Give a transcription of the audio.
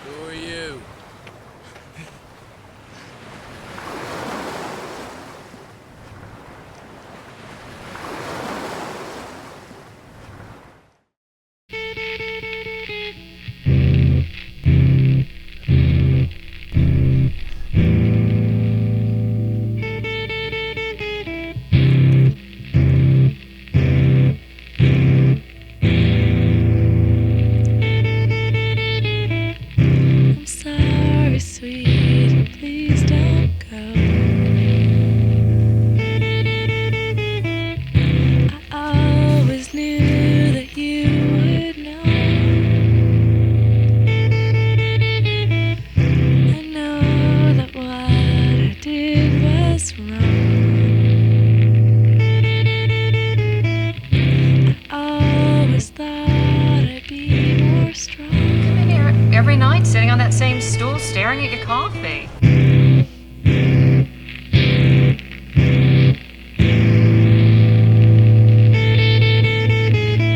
Who are you? I'm sorry, sweet, please don't go. I always knew that you would know. I know that what I did was wrong. I always thought I'd be more strong. Come in here every night, sitting on that same stool, staring at your coffee.